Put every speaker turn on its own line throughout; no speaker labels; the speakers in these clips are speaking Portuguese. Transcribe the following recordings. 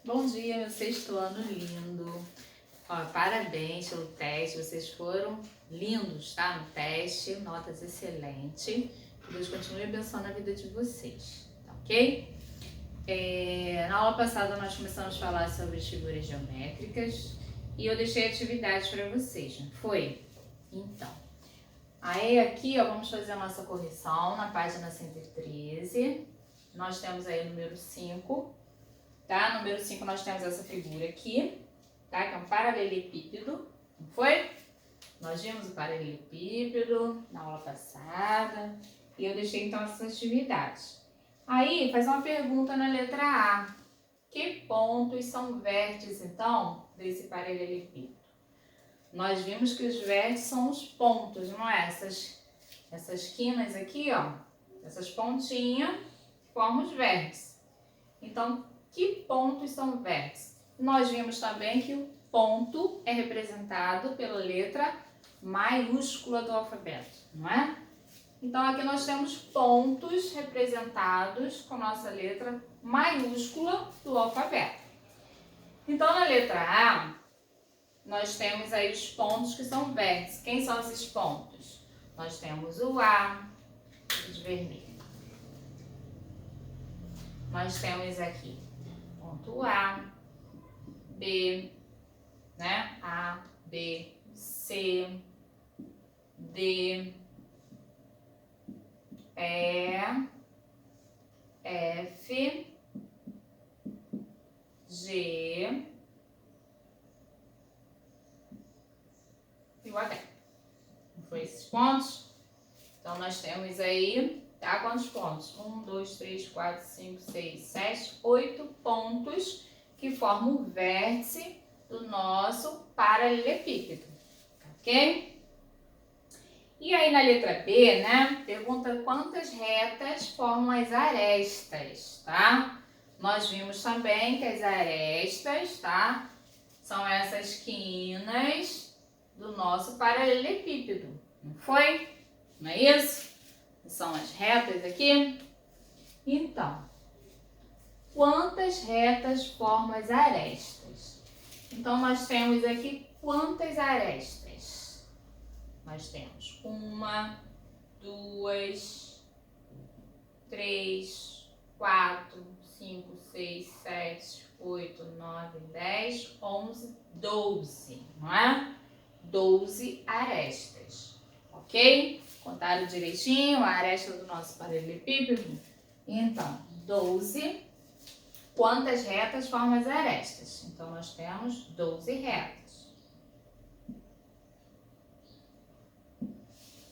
Bom dia, meu sexto ano lindo. Ó, parabéns pelo teste, vocês foram lindos, tá? No teste, notas excelentes. Que Deus continue abençoando a vida de vocês, tá ok? Na aula passada nós começamos a falar sobre as figuras geométricas e eu deixei atividades para vocês, não foi? Então, aí aqui ó, vamos fazer a nossa correção na página 113. Nós temos aí o número 5. Tá? No número 5 nós temos essa figura aqui, tá? Que é um paralelepípedo, não foi? Nós vimos o paralelepípedo na aula passada e eu deixei então essas atividades. Aí faz uma pergunta na letra A. Que pontos são vértices então desse paralelepípedo? Nós vimos que os vértices são os pontos, não é? Essas quinas aqui, ó, essas pontinhas formam os vértices. Então, que pontos são vértices? Nós vimos também que o ponto é representado pela letra maiúscula do alfabeto, não é? Então, aqui nós temos pontos representados com a nossa letra maiúscula do alfabeto. Então, na letra A, nós temos aí os pontos que são vértices. Quem são esses pontos? Nós temos o A, de vermelho. Nós temos aqui ponto A, B, né? A, B, C, D, E, F, G e o H. Não foi esses pontos? Então, nós temos aí, tá? Quantos pontos? 1, 2, 3, 4, 5, 6, 7, 8 pontos que formam o vértice do nosso paralelepípedo, ok? E aí na letra B, né, pergunta quantas retas formam as arestas, tá? Nós vimos também que as arestas, tá, são essas quinas do nosso paralelepípedo, não foi? Não é isso? São as retas aqui? Então, quantas retas formam as arestas? Então, nós temos aqui quantas arestas? Nós temos 1, 2, 3, 4, 5, 6, 7, 8, 9, 10, 11, 12, não é? 12 arestas, ok? Contaram direitinho a aresta do nosso paralelepípedo? Então, 12. Quantas retas formam as arestas? Então, nós temos 12 retas.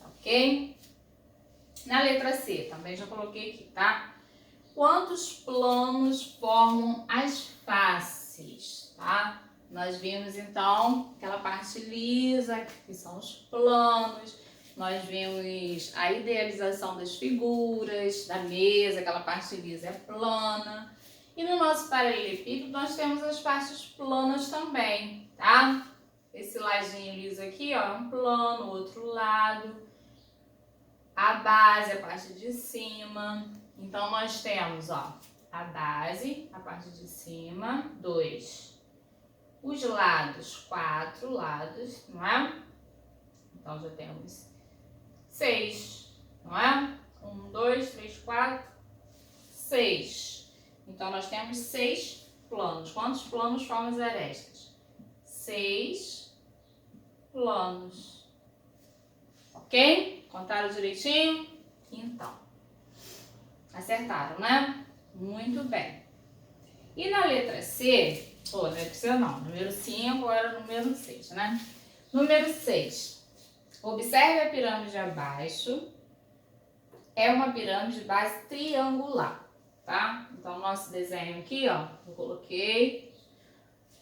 Ok? Na letra C, também já coloquei aqui, tá? Quantos planos formam as faces, tá? Nós vimos, então, aquela parte lisa, que são os planos. Nós vimos a idealização das figuras, da mesa, aquela parte lisa é plana. E no nosso paralelepípedo nós temos as partes planas também, tá? Esse ladinho liso aqui, ó, é um plano, o outro lado. A base, a parte de cima. Então nós temos, ó, a base, a parte de cima, 2. Os lados, 4 lados, não é? Então já temos 6, não é? 1, 2, 3, 4, 6. Então, nós temos 6 planos. Quantos planos formam as arestas? 6 planos. Ok? Contaram direitinho? Então, acertaram, né? Muito bem. E na letra C, na letra C não, número 5, agora número 6, né? Número 6. Observe a pirâmide abaixo. É uma pirâmide de base triangular, tá? Então, nosso desenho aqui, ó, eu coloquei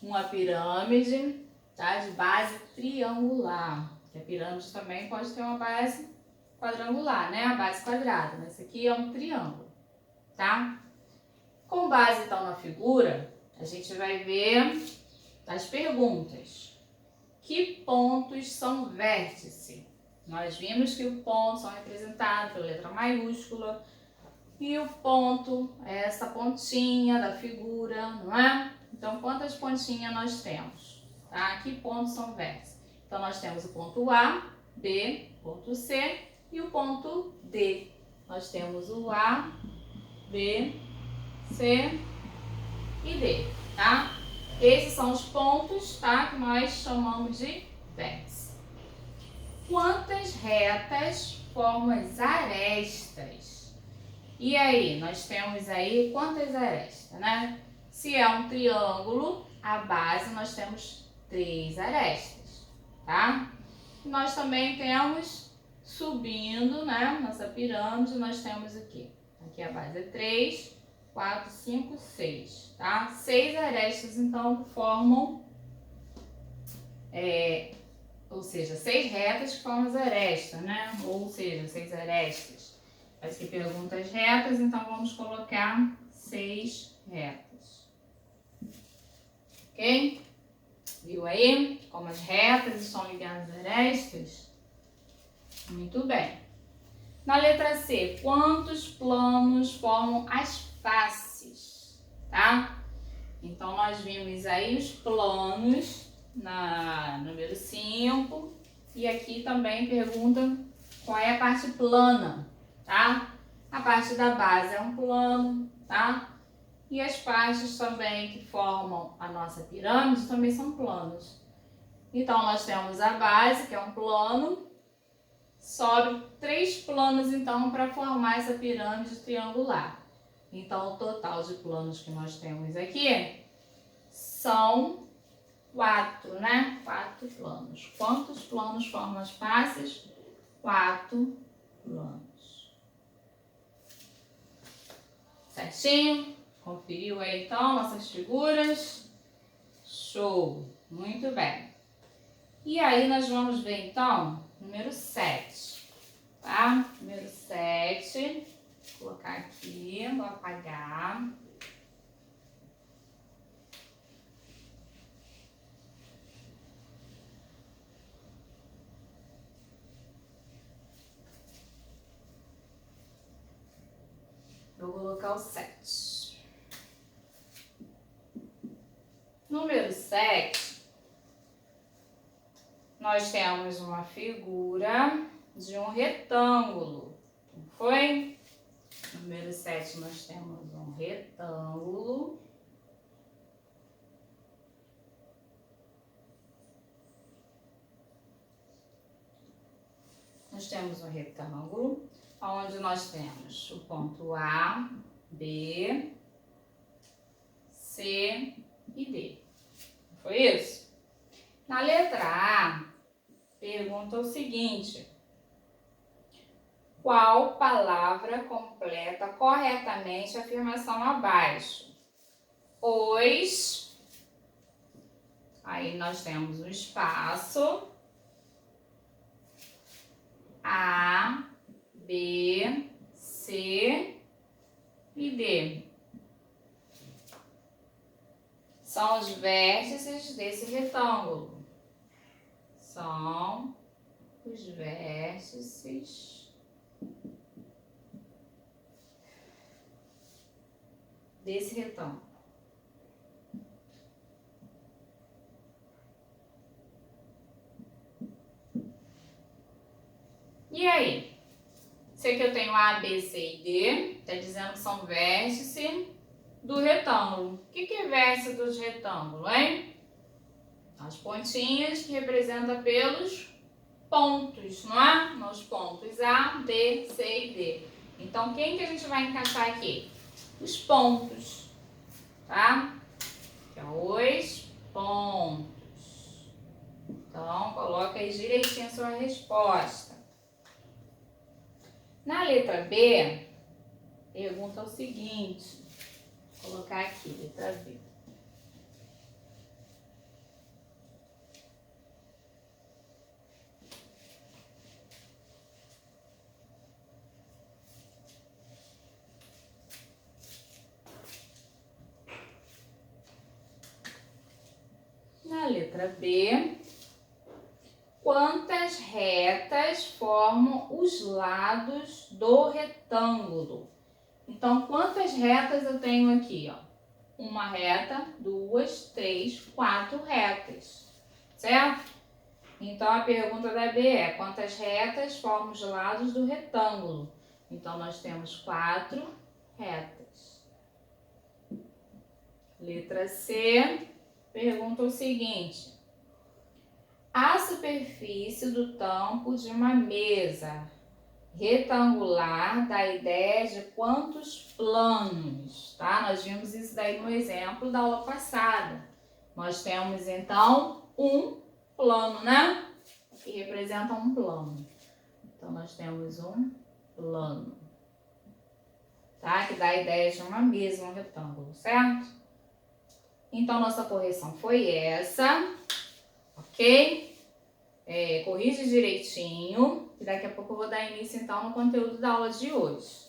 uma pirâmide, tá? De base triangular. Que a pirâmide também pode ter uma base quadrangular, né? A base quadrada, mas esse aqui é um triângulo, tá? Com base, então, na figura, a gente vai ver as perguntas. Que pontos são vértice? Nós vimos que os pontos são representados pela letra maiúscula e o ponto é essa pontinha da figura, não é? Então, quantas pontinhas nós temos? Tá? Que pontos são vértices? Então, nós temos o ponto A, B, ponto C e o ponto D. Nós temos o A, B, C e D, tá? Esses são os pontos, tá? Que nós chamamos de vértice. Quantas retas formam as arestas? E aí, nós temos aí quantas arestas, né? Se é um triângulo, a base nós temos 3 arestas, tá? Nós também temos, subindo, né? Nossa pirâmide, nós temos o quê? Aqui a base é 3, 4, 5, 6, tá? 6 arestas, então, formam, ou seja, 6 retas que formam as arestas, né? Ou seja, 6 arestas. Mas que perguntas retas, então vamos colocar 6 retas. Ok? Viu aí como as retas estão ligadas às arestas? Muito bem. Na letra C, quantos planos formam as faces? Tá? Então, nós vimos aí os planos na número 5. E aqui também pergunta qual é a parte plana, tá? A parte da base é um plano, tá? E as partes também que formam a nossa pirâmide também são planos. Então, nós temos a base, que é um plano. Sobe 3 planos, então, para formar essa pirâmide triangular. Então, o total de planos que nós temos aqui são 4, né? 4 planos. Quantos planos formam as faces? 4 planos. Certinho? Conferiu aí, então, nossas figuras? Show! Muito bem. E aí, nós vamos ver, então, número 7, tá? Número 7, vou colocar aqui, vou apagar. Eu vou colocar o 7. Número 7, nós temos uma figura de um retângulo, não foi? Número 7, nós temos um retângulo. Nós temos um retângulo, onde nós temos o ponto A, B, C e D. Foi isso? Na letra A, pergunta o seguinte: qual palavra completa corretamente a afirmação abaixo? Os. Aí nós temos um espaço. A, B, C e D. São os vértices desse retângulo. São os vértices desse retângulo. E aí? Sei que eu tenho A, B, C e D. Está dizendo que são vértices do retângulo. O que é vértice dos retângulos, hein? As pontinhas que representam pelos pontos, não é? Nos pontos A, B, C e D. Então, quem que a gente vai encaixar aqui? Os pontos, tá? Que é os pontos. Então, coloca aí direitinho a sua resposta. Na letra B, pergunta o seguinte. Vou colocar aqui, letra B. Na letra B, quantas retas formam os lados do retângulo? Então, quantas retas eu tenho aqui, ó? uma reta, 2, 3, 4 retas, certo? Então, a pergunta da B é: quantas retas formam os lados do retângulo? Então, nós temos 4 retas. Letra C, pergunta o seguinte: a superfície do tampo de uma mesa retangular dá ideia de quantos planos, tá? Nós vimos isso daí no exemplo da aula passada. Nós temos, então, um plano, né? Que representa um plano. Então, nós temos um plano, tá? Que dá a ideia de uma mesa, um retângulo, certo? Então, nossa correção foi essa, ok? Corrige direitinho, e daqui a pouco eu vou dar início, então, no conteúdo da aula de hoje.